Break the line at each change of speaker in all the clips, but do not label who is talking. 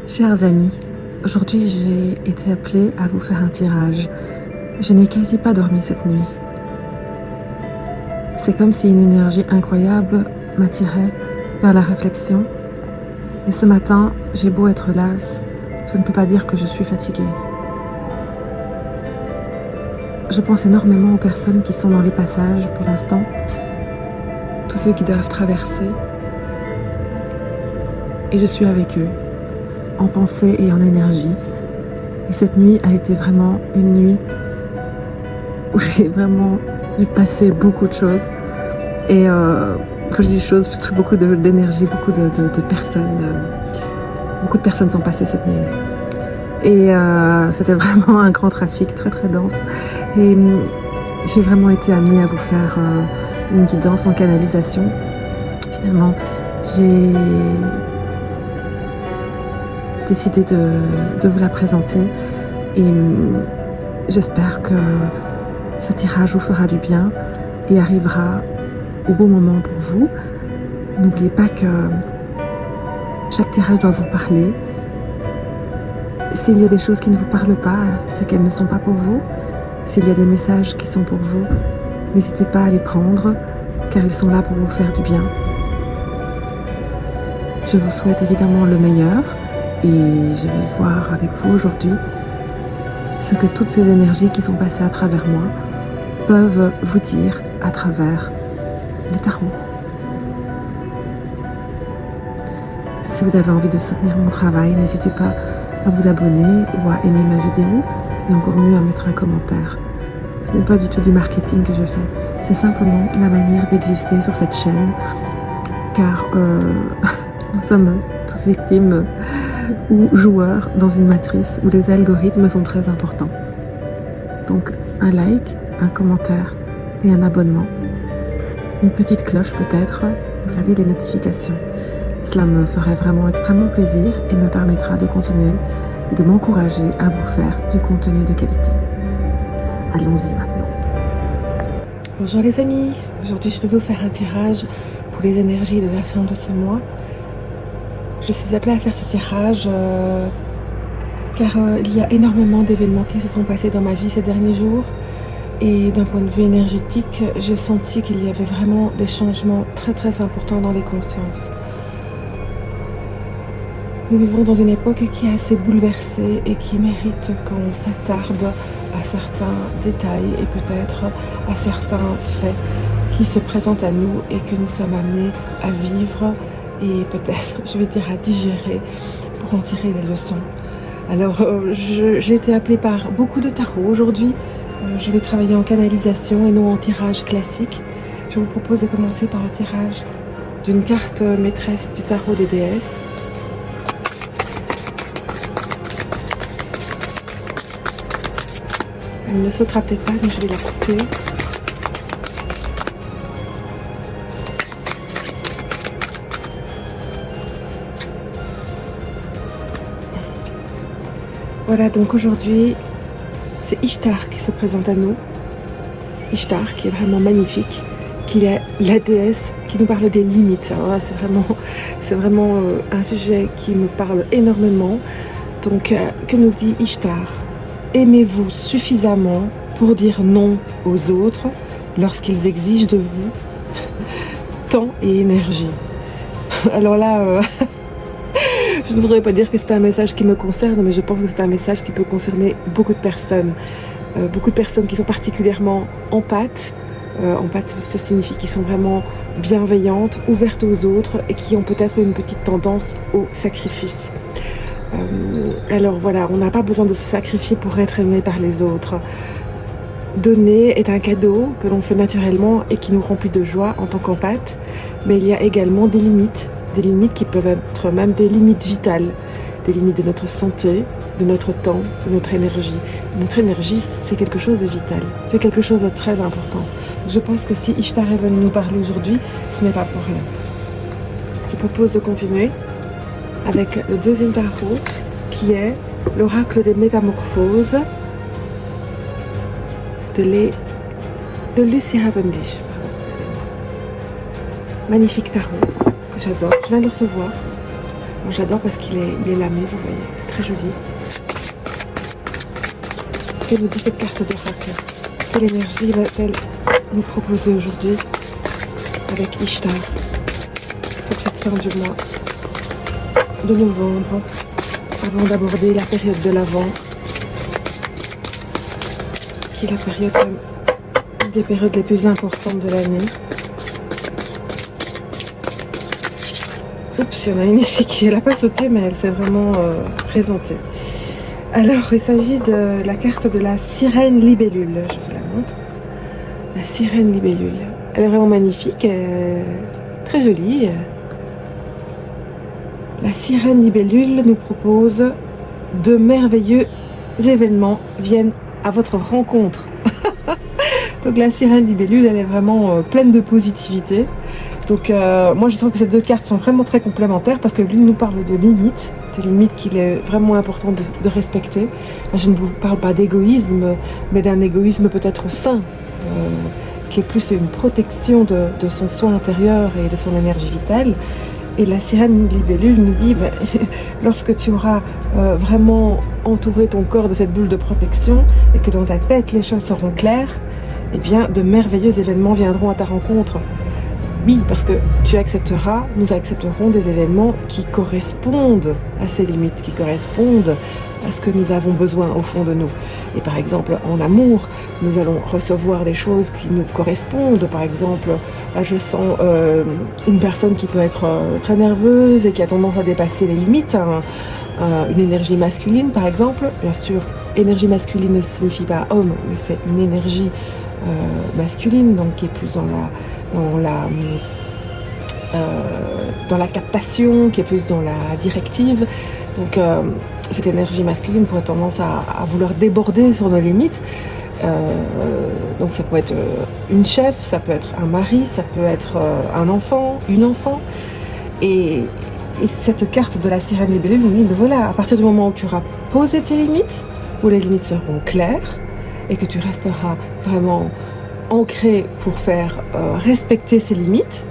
Chers amis, aujourd'hui j'ai été appelée à vous faire un tirage. Je n'ai quasi pas dormi cette nuit. C'est comme si une énergie incroyable m'attirait vers la réflexion. Et ce matin, j'ai beau être lasse, je ne peux pas dire que je suis fatiguée. Je pense énormément aux personnes qui sont dans les passages pour l'instant, tous ceux qui doivent traverser. Et je suis avec eux, en pensée et en énergie. Et cette nuit a été vraiment une nuit où j'ai passé beaucoup de choses. Et quand je dis choses, plutôt beaucoup d'énergie, beaucoup de personnes. Beaucoup de personnes sont passées cette nuit. Et c'était vraiment un grand trafic très très dense. Et j'ai vraiment été amenée à vous faire une guidance en canalisation. Finalement, j'ai décidé de vous la présenter. Et j'espère que ce tirage vous fera du bien et arrivera au bon moment pour vous. N'oubliez pas que chaque tirage doit vous parler. S'il y a des choses qui ne vous parlent pas, c'est qu'elles ne sont pas pour vous. S'il y a des messages qui sont pour vous, n'hésitez pas à les prendre, car ils sont là pour vous faire du bien. Je vous souhaite évidemment le meilleur et je vais voir avec vous aujourd'hui ce que toutes ces énergies qui sont passées à travers moi peuvent vous dire à travers le tarot. Si vous avez envie de soutenir mon travail, n'hésitez pas à vous abonner ou à aimer ma vidéo et encore mieux à mettre un commentaire. Ce n'est pas du tout du marketing que je fais, c'est simplement la manière d'exister sur cette chaîne car nous sommes tous victimes ou joueurs dans une matrice où les algorithmes sont très importants. Donc un like, un commentaire et un abonnement. Une petite cloche peut-être, vous savez, les notifications. Cela me ferait vraiment extrêmement plaisir et me permettra de continuer et de m'encourager à vous faire du contenu de qualité. Allons-y maintenant. Bonjour les amis, aujourd'hui je vais vous faire un tirage pour les énergies de la fin de ce mois. Je suis appelée à faire ce tirage car il y a énormément d'événements qui se sont passés dans ma vie ces derniers jours. Et d'un point de vue énergétique, j'ai senti qu'il y avait vraiment des changements très très importants dans les consciences. Nous vivons dans une époque qui est assez bouleversée et qui mérite qu'on s'attarde à certains détails et peut-être à certains faits qui se présentent à nous et que nous sommes amenés à vivre et peut-être, je vais dire, à digérer pour en tirer des leçons. Alors, j'ai été appelée par beaucoup de tarots aujourd'hui. Je vais travailler en canalisation et non en tirage classique. Je vous propose de commencer par le tirage d'une carte maîtresse du tarot des déesses. Elle ne sautera peut-être pas, mais je vais la couper. Voilà, donc aujourd'hui, c'est Ishtar qui se présente à nous. Ishtar qui est vraiment magnifique, qui est la déesse qui nous parle des limites. Alors là, c'est vraiment un sujet qui me parle énormément. Donc, que nous dit Ishtar? Aimez-vous suffisamment pour dire non aux autres lorsqu'ils exigent de vous temps et énergie. Alors là, je ne voudrais pas dire que c'est un message qui me concerne, mais je pense que c'est un message qui peut concerner beaucoup de personnes. Beaucoup de personnes qui sont particulièrement empathes. Empathes, ça signifie qu'ils sont vraiment bienveillantes, ouvertes aux autres et qui ont peut-être une petite tendance au sacrifice. Alors voilà, on n'a pas besoin de se sacrifier pour être aimé par les autres. Donner est un cadeau que l'on fait naturellement et qui nous remplit de joie en tant qu'empathe, mais il y a également des limites qui peuvent être même des limites vitales, des limites de notre santé, de notre temps, de notre énergie. Notre énergie, c'est quelque chose de vital, c'est quelque chose de très important. Je pense que si Ishtar est venue nous parler aujourd'hui, ce n'est pas pour rien. Je propose de continuer avec le deuxième tarot qui est l'oracle des métamorphoses de Lucy Cavendish. Magnifique tarot que j'adore, je viens de le recevoir. Moi, j'adore parce qu'il est, lamé, vous voyez, c'est très joli. Que nous dit cette carte d'oracle? Quelle énergie va-t-elle nous proposer aujourd'hui avec Ishtar pour cette fin du mois de novembre, avant d'aborder la période de l'Avent, qui est la période, une des périodes les plus importantes de l'année. Oups, il y en a une ici qui n'a pas sauté, mais elle s'est vraiment présentée. Alors, il s'agit de la carte de la sirène libellule. Je vous la montre. La sirène libellule. Elle est vraiment magnifique, très jolie. La sirène libellule nous propose de merveilleux événements viennent à votre rencontre. Donc la sirène libellule, elle est vraiment pleine de positivité. Donc moi je trouve que ces deux cartes sont vraiment très complémentaires parce que l'une nous parle de limites qu'il est vraiment important de respecter. Là, je ne vous parle pas d'égoïsme, mais d'un égoïsme peut-être sain, qui est plus une protection de son soi intérieur et de son énergie vitale. Et la sirène libellule nous dit, lorsque tu auras vraiment entouré ton corps de cette bulle de protection et que dans ta tête les choses seront claires, eh bien de merveilleux événements viendront à ta rencontre. Oui, parce que nous accepterons des événements qui correspondent à ces limites, qui correspondent à ce que nous avons besoin au fond de nous. Et par exemple, en amour, nous allons recevoir des choses qui nous correspondent. Par exemple, là, je sens une personne qui peut être très nerveuse et qui a tendance à dépasser les limites. Une énergie masculine, par exemple. Bien sûr, énergie masculine ne signifie pas homme, mais c'est une énergie masculine, donc qui est plus dans la captation, qui est plus dans la directive. Donc cette énergie masculine pourrait tendance à vouloir déborder sur nos limites. Donc ça peut être une chef, ça peut être un mari, ça peut être un enfant, une enfant. Et cette carte de la sirène libellule nous dit, voilà, à partir du moment où tu auras posé tes limites, où les limites seront claires, et que tu resteras vraiment ancré pour faire respecter ces limites,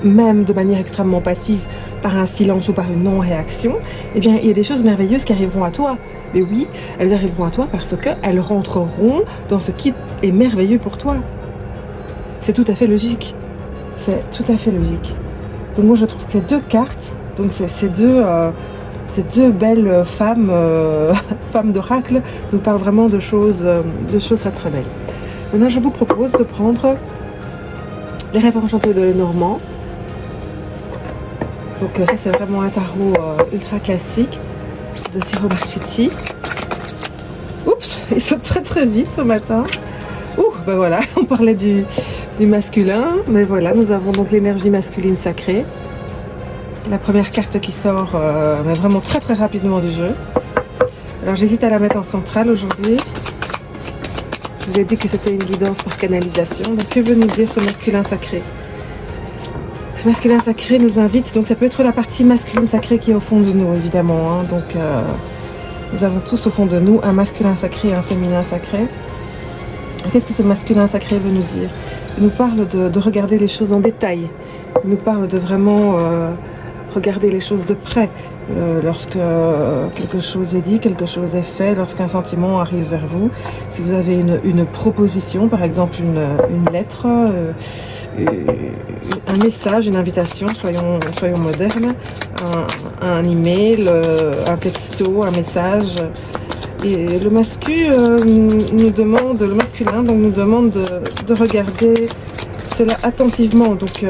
même de manière extrêmement passive, par un silence ou par une non-réaction, eh bien, il y a des choses merveilleuses qui arriveront à toi. Mais oui, elles arriveront à toi parce qu'elles rentreront dans ce qui est merveilleux pour toi. C'est tout à fait logique. C'est tout à fait logique. Donc moi, je trouve que ces deux cartes, donc ces deux belles femmes, femmes d'oracle, nous parlent vraiment de choses très très belles. Maintenant, je vous propose de prendre les rêves enchantés de Lenormand. Donc ça, c'est vraiment un tarot ultra classique de Ciro Marchetti. Oups, il saute très très vite ce matin. Ouh, ben voilà, on parlait du masculin, mais voilà, nous avons donc l'énergie masculine sacrée. La première carte qui sort, mais vraiment très très rapidement du jeu. Alors j'hésite à la mettre en centrale aujourd'hui. Je vous ai dit que c'était une guidance par canalisation. Donc que veut nous dire ce masculin sacré? Ce masculin sacré nous invite, donc ça peut être la partie masculine sacrée qui est au fond de nous, évidemment. Hein. Donc nous avons tous au fond de nous un masculin sacré et un féminin sacré. Qu'est-ce que ce masculin sacré veut nous dire? Il nous parle de regarder les choses en détail. Il nous parle de vraiment regarder les choses de près. Lorsque quelque chose est dit, quelque chose est fait, lorsqu'un sentiment arrive vers vous, si vous avez une proposition, par exemple une lettre, un message, une invitation, soyons modernes, un email, un texto, un message. Et le masculin nous demande de regarder cela attentivement. Donc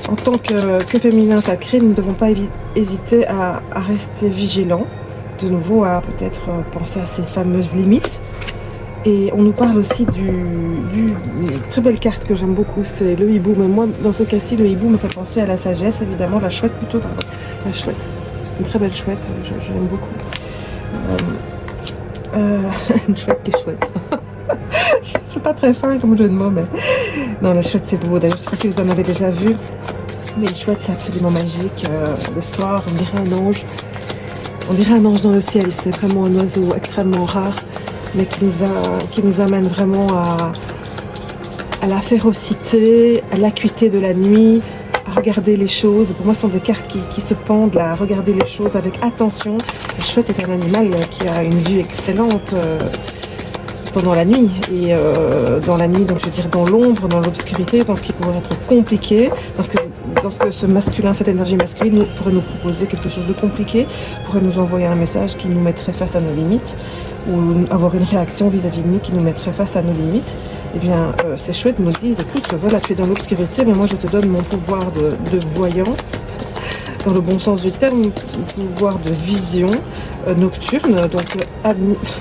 en tant que féminin sacré, nous ne devons pas hésiter à rester vigilants, de nouveau à peut-être penser à ces fameuses limites. Et on nous parle aussi d'une très belle carte que j'aime beaucoup, c'est le hibou. Mais moi, dans ce cas-ci, le hibou me fait penser à la sagesse, évidemment, la chouette plutôt, pardon. La chouette, c'est une très belle chouette, je l'aime beaucoup. Une chouette qui est chouette. C'est pas très fin comme jeu de mots, mais non, la chouette c'est beau. D'ailleurs, je sais pas si vous en avez déjà vu, mais une chouette c'est absolument magique. Le soir, on dirait un ange. On dirait un ange dans le ciel. C'est vraiment un oiseau extrêmement rare, mais qui nous amène vraiment à la férocité, à l'acuité de la nuit, regarder les choses. Pour moi, ce sont des cartes qui se pendent là, à regarder les choses avec attention. Le chouette est un animal qui a une vue excellente pendant la nuit. Et dans la nuit, donc je veux dire dans l'ombre, dans l'obscurité, dans ce qui pourrait être compliqué, dans ce que ce masculin, cette énergie masculine pourrait nous proposer quelque chose de compliqué, pourrait nous envoyer un message qui nous mettrait face à nos limites, ou avoir une réaction vis-à-vis de nous qui nous mettrait face à nos limites. Eh bien, ces chouettes nous disent, écoute, voilà, tu es dans l'obscurité, mais moi je te donne mon pouvoir de voyance, dans le bon sens du terme, pouvoir de vision nocturne. Donc,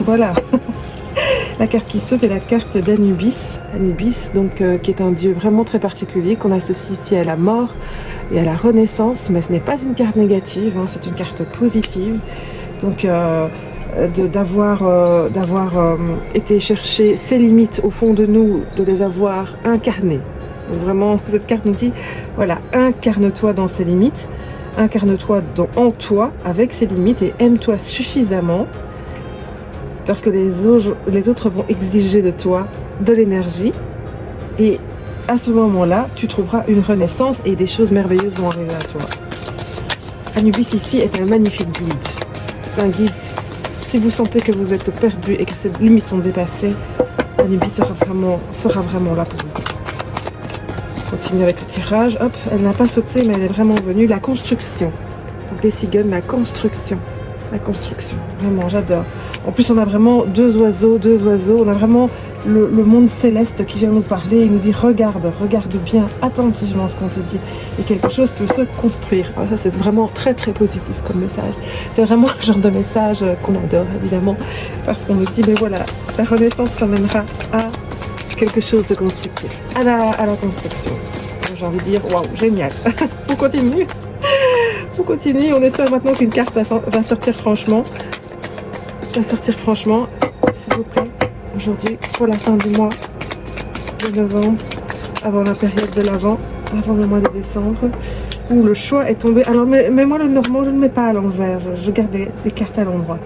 voilà. La carte qui saute est la carte d'Anubis. Anubis, donc, qui est un dieu vraiment très particulier, qu'on associe ici à la mort et à la renaissance, mais ce n'est pas une carte négative, hein, c'est une carte positive. Donc, d'avoir été chercher ses limites au fond de nous, de les avoir incarnées. Donc vraiment, cette carte nous dit, voilà, incarne-toi dans ces limites, incarne-toi en toi avec ces limites et aime-toi suffisamment lorsque les autres vont exiger de toi de l'énergie. Et à ce moment-là, tu trouveras une renaissance et des choses merveilleuses vont arriver à toi. Anubis ici est un magnifique guide. C'est un guide. Si vous sentez que vous êtes perdu et que ces limites sont dépassées, Anubis sera vraiment là pour vous. On continue avec le tirage. Hop, elle n'a pas sauté, mais elle est vraiment venue. La construction. Donc les cigognes, la construction. La construction. Vraiment, j'adore. En plus, on a vraiment deux oiseaux. On a vraiment le monde céleste qui vient nous parler et nous dit regarde bien attentivement ce qu'on te dit et quelque chose peut se construire. Alors ça, c'est vraiment très très positif comme message. C'est vraiment le genre de message qu'on adore évidemment parce qu'on nous dit mais voilà, la renaissance s'amènera à quelque chose de constructif, à la construction. J'ai envie de dire waouh, génial. On continue. On espère maintenant qu'une carte va sortir franchement. S'il vous plaît. Aujourd'hui, pour la fin du mois de novembre, avant la période de l'Avent, avant le mois de décembre, où le choix est tombé. Alors, mais moi, le normand, je ne mets pas à l'envers, je garde les cartes à l'endroit.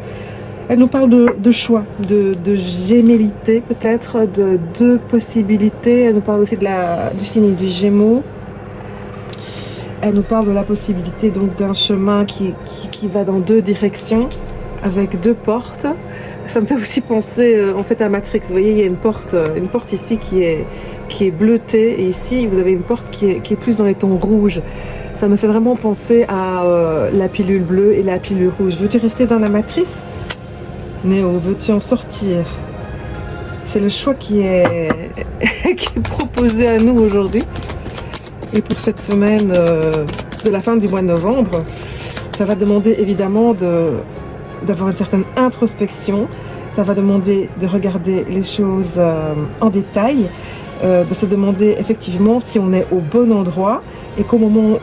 Elle nous parle de choix, de gémellité peut-être, de deux possibilités. Elle nous parle aussi du signe du Gémeaux. Elle nous parle de la possibilité donc d'un chemin qui va dans deux directions, avec deux portes. Ça me fait aussi penser en fait à Matrix. Vous voyez, il y a une porte ici qui est bleutée et ici vous avez une porte qui est plus dans les tons rouges. Ça me fait vraiment penser à la pilule bleue et la pilule rouge. Veux-tu rester dans la matrice, Néo? Veux-tu en sortir? C'est le choix qui est proposé à nous aujourd'hui. Et pour cette semaine de la fin du mois de novembre, ça va demander évidemment d'avoir une certaine introspection, ça va demander de regarder les choses en détail, de se demander effectivement si on est au bon endroit et qu'au moment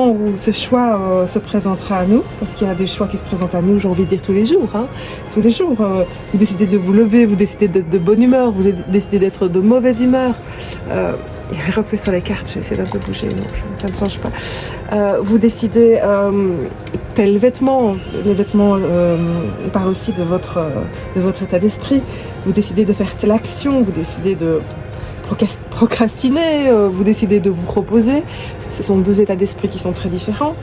où ce choix se présentera à nous, parce qu'il y a des choix qui se présentent à nous, j'ai envie de dire tous les jours, vous décidez de vous lever, vous décidez d'être de bonne humeur, vous décidez d'être de mauvaise humeur, il y a un reflet sur les cartes, je vais essayer d'un peu bouger, non, ça ne change pas. Vous décidez tel vêtement, les vêtements parlent aussi de votre état d'esprit. Vous décidez de faire telle action, vous décidez de procrastiner, vous décidez de vous reposer. Ce sont deux états d'esprit qui sont très différents.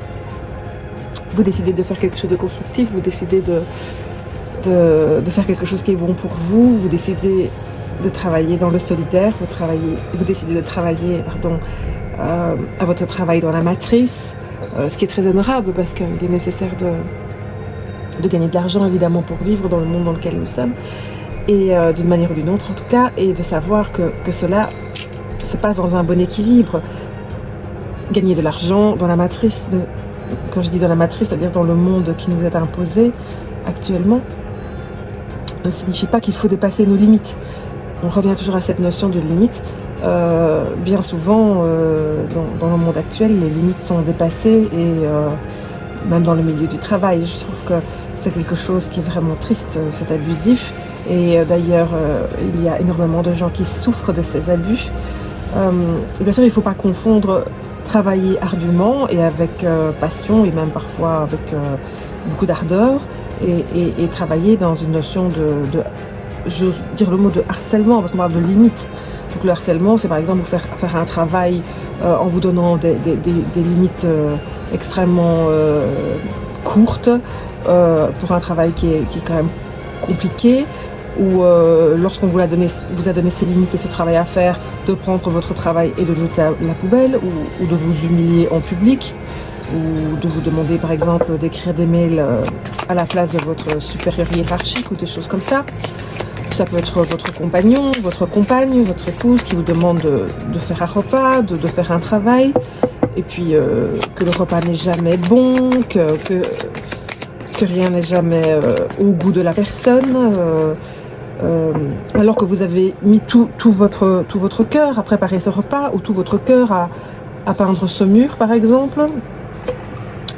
Vous décidez de faire quelque chose de constructif, vous décidez de faire quelque chose qui est bon pour vous, vous décidez de travailler dans le solidaire, vous décidez de travailler à votre travail dans la matrice, ce qui est très honorable parce qu'il est nécessaire de gagner de l'argent évidemment pour vivre dans le monde dans lequel nous sommes, et d'une manière ou d'une autre en tout cas, et de savoir que cela se passe dans un bon équilibre. Gagner de l'argent dans la matrice, quand je dis dans la matrice, c'est-à-dire dans le monde qui nous est imposé actuellement, ne signifie pas qu'il faut dépasser nos limites. On revient toujours à cette notion de limite. Bien souvent, dans le monde actuel, les limites sont dépassées et même dans le milieu du travail, je trouve que c'est quelque chose qui est vraiment triste, c'est abusif. Et d'ailleurs, il y a énormément de gens qui souffrent de ces abus. Bien sûr, il ne faut pas confondre travailler ardument et avec passion et même parfois avec beaucoup d'ardeur et travailler dans une notion j'ose dire le mot de harcèlement parce qu'on parle de limite. Donc le harcèlement, c'est par exemple faire un travail en vous donnant des limites extrêmement courtes pour un travail qui est quand même compliqué, ou lorsqu'on vous a donné ces limites et ce travail à faire, de prendre votre travail et de le jeter à la poubelle, ou de vous humilier en public, ou de vous demander par exemple d'écrire des mails à la place de votre supérieur hiérarchique ou des choses comme ça. Ça peut être votre compagnon, votre compagne, votre épouse qui vous demande de faire un repas, de faire un travail, et puis que le repas n'est jamais bon, que rien n'est jamais au goût de la personne, alors que vous avez mis tout votre cœur à préparer ce repas, ou tout votre cœur à peindre ce mur par exemple,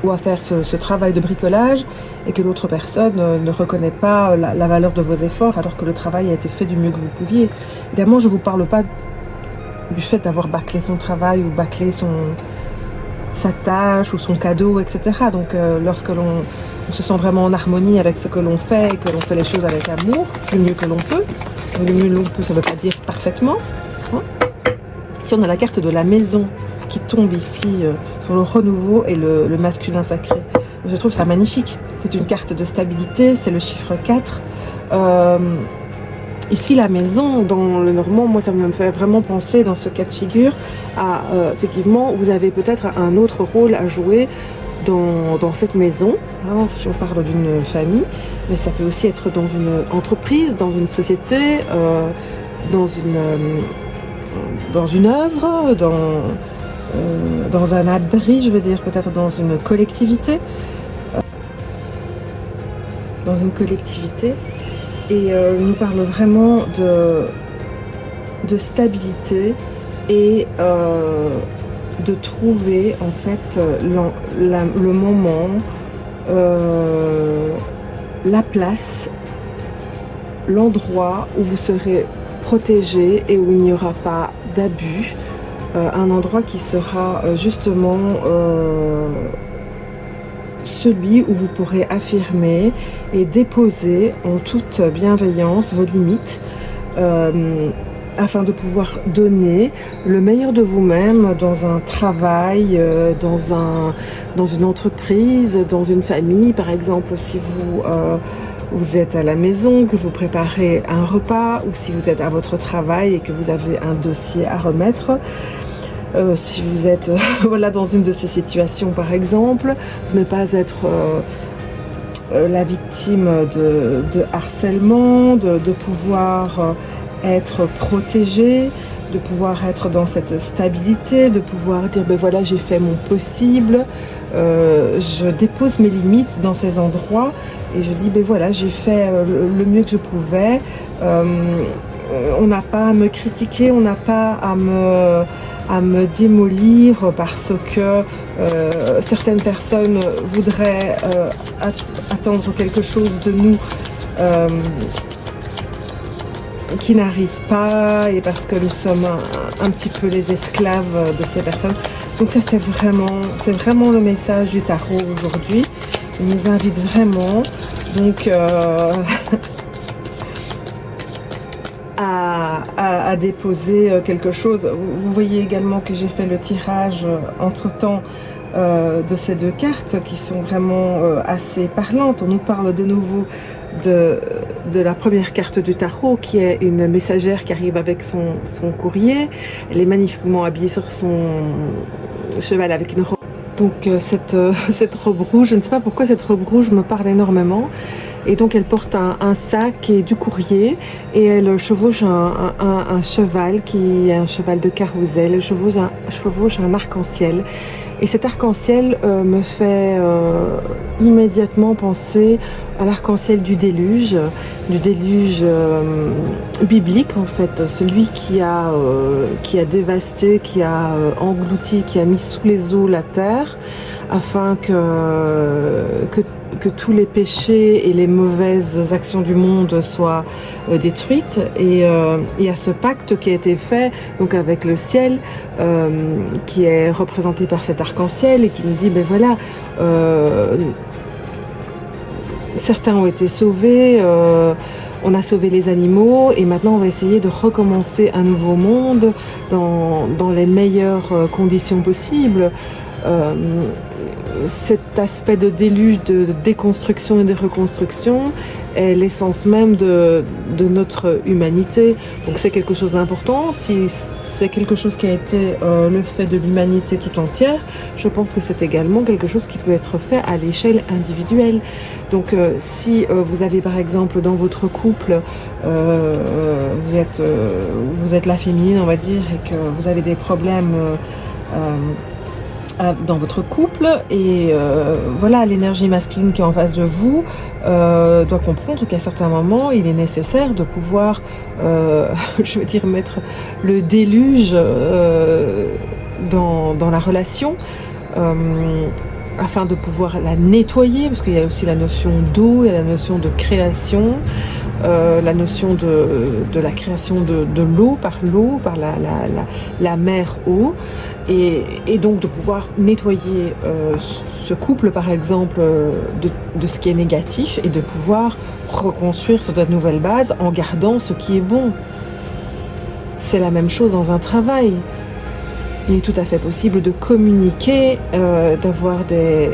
ou à faire ce travail de bricolage, et que l'autre personne ne reconnaît pas la valeur de vos efforts alors que le travail a été fait du mieux que vous pouviez. Évidemment, je ne vous parle pas du fait d'avoir bâclé son travail ou bâclé sa tâche ou son cadeau, etc. Donc lorsque l'on se sent vraiment en harmonie avec ce que l'on fait et que l'on fait les choses avec amour, du mieux que l'on peut. Le mieux que l'on peut, ça ne veut pas dire parfaitement. Hein. Si on a la carte de la maison qui tombe ici sur le renouveau et le masculin sacré, je trouve ça magnifique. C'est une carte de stabilité, c'est le chiffre 4. Ici, la maison, dans le normand, moi, ça me fait vraiment penser, dans ce cas de figure, à, effectivement, vous avez peut-être un autre rôle à jouer dans cette maison, hein, si on parle d'une famille, mais ça peut aussi être dans une entreprise, dans une société, dans une œuvre, dans un abri, je veux dire, peut-être dans une collectivité. Et nous parle vraiment de stabilité et de trouver en fait le moment, la place, l'endroit où vous serez protégé et où il n'y aura pas d'abus, un endroit qui sera justement celui où vous pourrez affirmer et déposer en toute bienveillance vos limites, afin de pouvoir donner le meilleur de vous-même dans un travail, dans une entreprise, dans une famille. Par exemple, si vous êtes à la maison, que vous préparez un repas, ou si vous êtes à votre travail et que vous avez un dossier à remettre. Si vous êtes voilà, dans une de ces situations par exemple, de ne pas être la victime de harcèlement, de pouvoir être protégé, de pouvoir être dans cette stabilité, de pouvoir dire ben voilà, j'ai fait mon possible, je dépose mes limites dans ces endroits et je dis ben voilà, j'ai fait le mieux que je pouvais. On n'a pas à me critiquer, on n'a pas à me démolir parce que certaines personnes voudraient attendre quelque chose de nous qui n'arrive pas, et parce que nous sommes un petit peu les esclaves de ces personnes. Donc ça, c'est vraiment le message du tarot aujourd'hui. Il nous invite vraiment donc à déposer quelque chose. Vous voyez également que j'ai fait le tirage entre-temps de ces deux cartes qui sont vraiment assez parlantes. On nous parle de nouveau de la première carte du tarot, qui est une messagère qui arrive avec son courrier. Elle est magnifiquement habillée sur son cheval avec une robe. Donc cette robe rouge, je ne sais pas pourquoi cette robe rouge me parle énormément. Et donc elle porte un sac et du courrier, et elle chevauche un cheval qui est un cheval de carrousel. Elle chevauche un arc-en-ciel. Et cet arc-en-ciel me fait immédiatement penser à l'arc-en-ciel du déluge biblique en fait, celui qui a dévasté, qui a englouti, qui a mis sous les eaux la terre, afin que tous les péchés et les mauvaises actions du monde soient détruites. Et il y a ce pacte qui a été fait donc avec le ciel, qui est représenté par cet arc-en-ciel, et qui nous dit ben voilà, certains ont été sauvés, on a sauvé les animaux et maintenant on va essayer de recommencer un nouveau monde dans les meilleures conditions possibles. Cet aspect de déluge, de déconstruction et de reconstruction est l'essence même de notre humanité. Donc c'est quelque chose d'important. Si c'est quelque chose qui a été le fait de l'humanité tout entière, je pense que c'est également quelque chose qui peut être fait à l'échelle individuelle. Donc si vous avez par exemple dans votre couple, vous êtes la féminine on va dire, et que vous avez des problèmes dans votre couple et voilà, l'énergie masculine qui est en face de vous doit comprendre qu'à certains moments il est nécessaire de pouvoir je veux dire mettre le déluge dans la relation afin de pouvoir la nettoyer, parce qu'il y a aussi la notion d'eau, il y a la notion de création, la notion de la création de l'eau, par la mer eau, et donc de pouvoir nettoyer ce couple par exemple de ce qui est négatif et de pouvoir reconstruire sur de nouvelles bases en gardant ce qui est bon. C'est la même chose dans un travail. Il est tout à fait possible de communiquer, d'avoir des...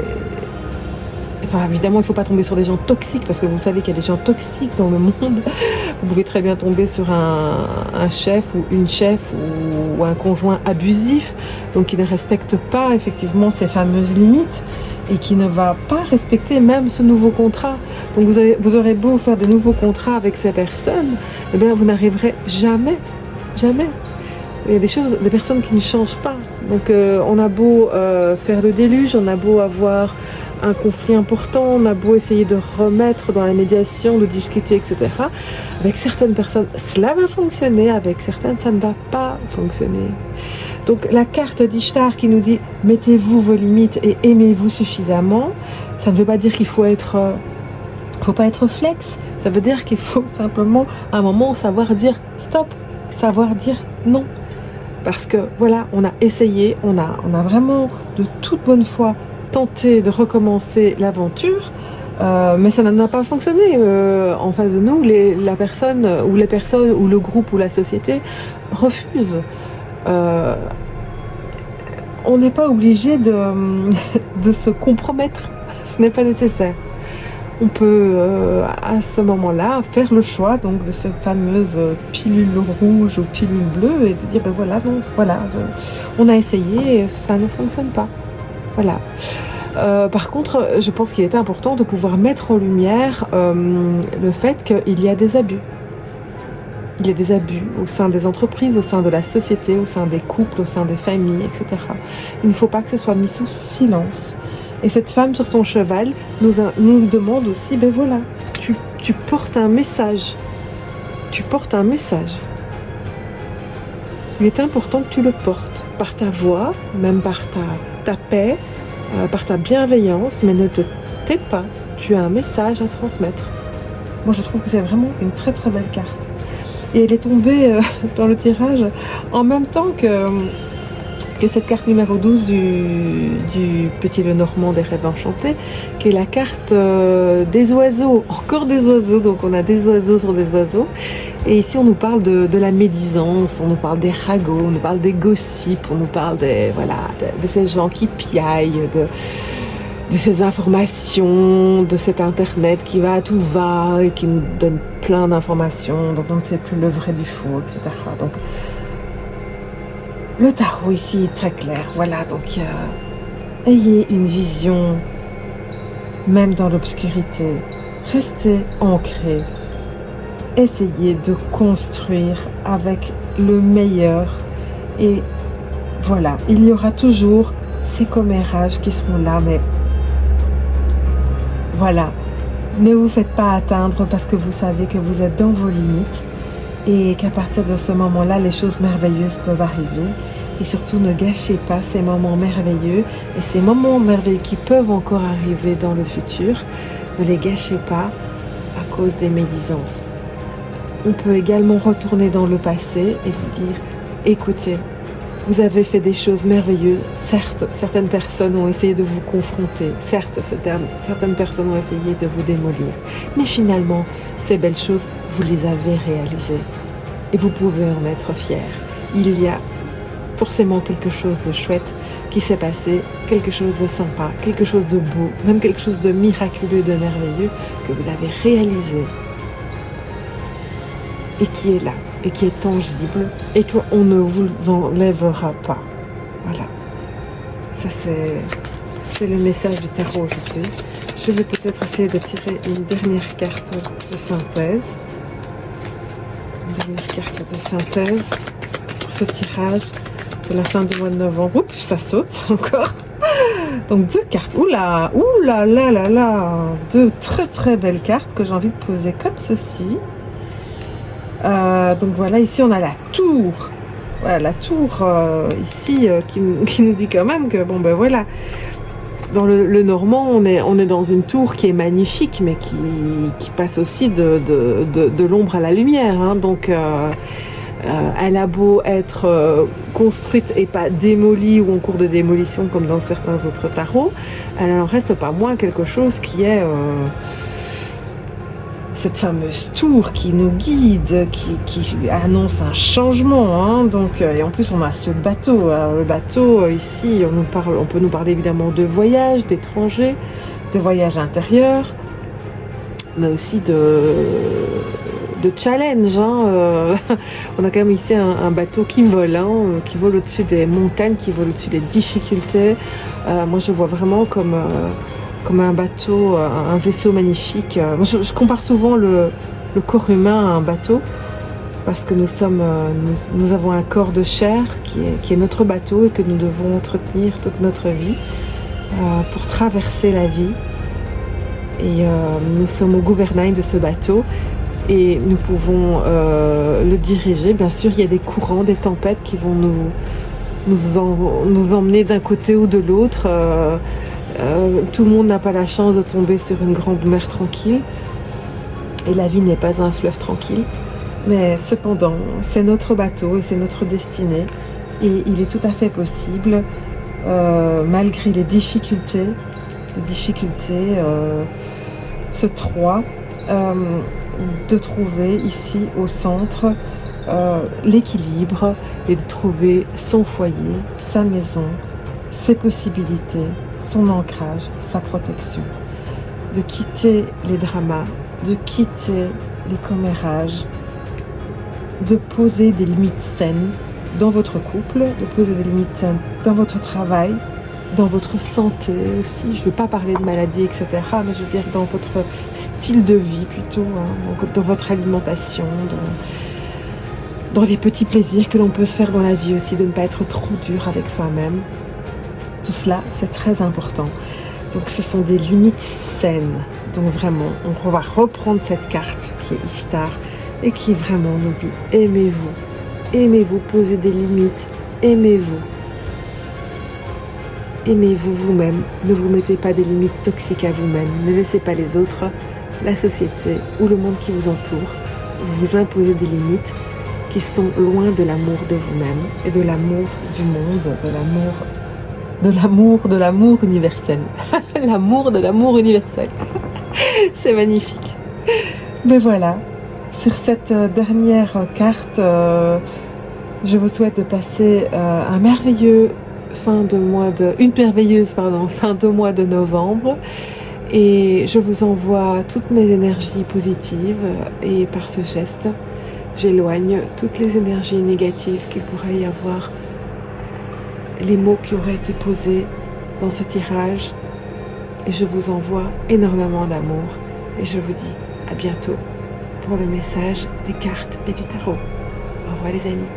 Enfin, évidemment, il ne faut pas tomber sur des gens toxiques, parce que vous savez qu'il y a des gens toxiques dans le monde. Vous pouvez très bien tomber sur un chef ou une chef ou un conjoint abusif, donc qui ne respecte pas effectivement ces fameuses limites et qui ne va pas respecter même ce nouveau contrat. Donc vous aurez beau faire de nouveaux contrats avec ces personnes, eh bien vous n'arriverez jamais. Il y a des personnes qui ne changent pas. Donc on a beau faire le déluge, on a beau avoir un conflit important, on a beau essayer de remettre dans la médiation, de discuter, etc. Avec certaines personnes, cela va fonctionner, avec certaines, ça ne va pas fonctionner. Donc la carte d'Ishtar qui nous dit « Mettez-vous vos limites et aimez-vous suffisamment », ça ne veut pas dire qu'il faut pas être flex. Ça veut dire qu'il faut simplement, à un moment, savoir dire « stop », savoir dire « non ». Parce que voilà, on a essayé, on a vraiment de toute bonne foi tenté de recommencer l'aventure, mais ça n'a pas fonctionné. En face de nous, les personnes ou le groupe ou la société refusent. On n'est pas obligé de se compromettre, ce n'est pas nécessaire. On peut à ce moment-là faire le choix donc de cette fameuse pilule rouge ou pilule bleue et de dire ben voilà, non, voilà, on a essayé, ça ne fonctionne pas. Voilà. Par contre, je pense qu'il est important de pouvoir mettre en lumière le fait qu'il y a des abus. Il y a des abus au sein des entreprises, au sein de la société, au sein des couples, au sein des familles, etc. Il ne faut pas que ce soit mis sous silence. Et cette femme sur son cheval nous demande aussi, ben voilà, tu portes un message. Tu portes un message. Il est important que tu le portes par ta voix, même par ta paix, par ta bienveillance, mais ne te tais pas. Tu as un message à transmettre. Moi, je trouve que c'est vraiment une très très belle carte. Et elle est tombée dans le tirage en même temps que cette carte numéro 12 du Petit Lenormand des Rêves Enchantés, qui est la carte des oiseaux, encore des oiseaux, donc on a des oiseaux sur des oiseaux. Et ici on nous parle de la médisance, on nous parle des ragots, on nous parle des gossips, on nous parle de ces gens qui piaillent, de ces informations, de cet internet qui va à tout va et qui nous donne plein d'informations, dont on ne sait plus le vrai du faux, etc. Donc le tarot ici est très clair, voilà, donc ayez une vision, même dans l'obscurité, restez ancrés, essayez de construire avec le meilleur, et voilà, il y aura toujours ces commérages qui seront là, mais voilà, ne vous faites pas atteindre parce que vous savez que vous êtes dans vos limites, et qu'à partir de ce moment-là, les choses merveilleuses peuvent arriver. Et surtout, ne gâchez pas ces moments merveilleux et ces moments merveilleux qui peuvent encore arriver dans le futur. Ne les gâchez pas à cause des médisances. On peut également retourner dans le passé et vous dire, écoutez, Vous avez fait des choses merveilleuses. Certes, certaines personnes ont essayé de vous confronter. Certes, certaines personnes ont essayé de vous démolir. Mais finalement, ces belles choses, vous les avez réalisées. Et vous pouvez en être fiers. Il y a forcément quelque chose de chouette qui s'est passé, quelque chose de sympa, quelque chose de beau, même quelque chose de miraculeux, de merveilleux que vous avez réalisé. Et qui est là, et qui est tangible, et qu'on ne vous enlèvera pas. Voilà. Ça, c'est le message du tarot aujourd'hui. Je vais peut-être essayer de tirer une dernière carte de synthèse. Une dernière carte de synthèse pour ce tirage de la fin du mois de novembre. Oups, ça saute encore. Donc 2 cartes. Oula, oula, là, là, là. 2 très très belles cartes que j'ai envie de poser comme ceci. Donc voilà, ici on a la tour. Voilà, la tour ici qui nous dit quand même que bon ben voilà, dans le Normand on est dans une tour qui est magnifique, mais qui passe aussi de l'ombre à la lumière. Hein, donc elle a beau être construite et pas démolie ou en cours de démolition comme dans certains autres tarots, elle n'en reste pas moins quelque chose qui est cette fameuse tour qui nous guide, qui annonce un changement. Hein, donc, et en plus, on a ce bateau. Alors, le bateau, ici, on peut nous parler évidemment de voyage, d'étrangers, de voyage intérieur, mais aussi de challenge. Hein. On a quand même ici un bateau qui vole, hein, qui vole au-dessus des montagnes, qui vole au-dessus des difficultés. Moi, je vois vraiment comme un bateau, un vaisseau magnifique. Je compare souvent le corps humain à un bateau, parce que nous avons un corps de chair qui est notre bateau et que nous devons entretenir toute notre vie pour traverser la vie. Et nous sommes au gouvernail de ce bateau et nous pouvons le diriger. Bien sûr, il y a des courants, des tempêtes qui vont nous emmener d'un côté ou de l'autre. Tout le monde n'a pas la chance de tomber sur une grande mer tranquille, et la vie n'est pas un fleuve tranquille, mais cependant c'est notre bateau et c'est notre destinée, et il est tout à fait possible, malgré les difficultés, ce 3, de trouver ici au centre l'équilibre et de trouver son foyer, sa maison, ses possibilités, son ancrage, sa protection, de quitter les dramas, de quitter les commérages, de poser des limites saines dans votre couple, de poser des limites saines dans votre travail, dans votre santé aussi. Je ne veux pas parler de maladie, etc., mais je veux dire dans votre style de vie plutôt, hein, donc dans votre alimentation, dans les petits plaisirs que l'on peut se faire dans la vie aussi, de ne pas être trop dur avec soi-même. Tout cela, c'est très important. Donc ce sont des limites saines. Donc vraiment, on va reprendre cette carte qui est Ishtar et qui vraiment nous dit aimez-vous. Aimez-vous, posez des limites. Aimez-vous. Aimez-vous vous-même. Ne vous mettez pas des limites toxiques à vous-même. Ne laissez pas les autres, la société ou le monde qui vous entoure vous imposer des limites qui sont loin de l'amour de vous-même et de l'amour du monde, de l'amour universel. L'amour de l'amour universel. C'est magnifique. Mais voilà, sur cette dernière carte, je vous souhaite de passer une merveilleuse fin de mois de novembre. Et je vous envoie toutes mes énergies positives, et par ce geste, j'éloigne toutes les énergies négatives qu'il pourrait y avoir, les mots qui auraient été posés dans ce tirage, et je vous envoie énormément d'amour, et je vous dis à bientôt pour le message des cartes et du tarot. Au revoir les amis.